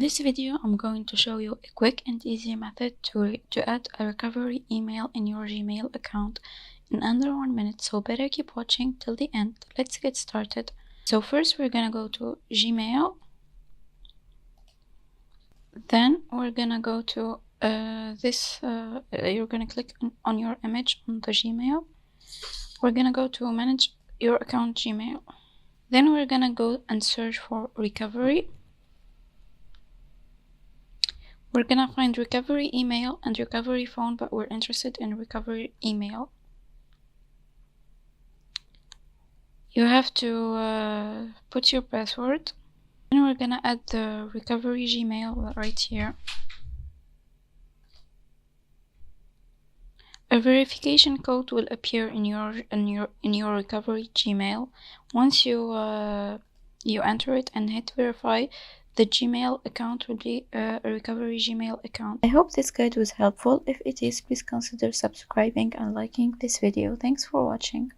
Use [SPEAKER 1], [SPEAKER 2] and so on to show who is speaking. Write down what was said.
[SPEAKER 1] this video, I'm going to show you a quick and easy method to add a recovery email in your Gmail account in under 1 minute, so better keep watching till the end. Let's get started. So first we're gonna go to Gmail, then we're gonna go to you're gonna click on your image on the Gmail. We're gonna go to manage your account Gmail, then we're gonna go and search for recovery. We're gonna find recovery email and recovery phone, but we're interested in recovery email. You have to put your password, and we're gonna add the recovery Gmail right here. A verification code will appear in your recovery Gmail. Once you enter it and hit verify, the Gmail account will be a recovery Gmail account. I hope this guide was helpful. If it is, please consider subscribing and liking this video. Thanks for watching.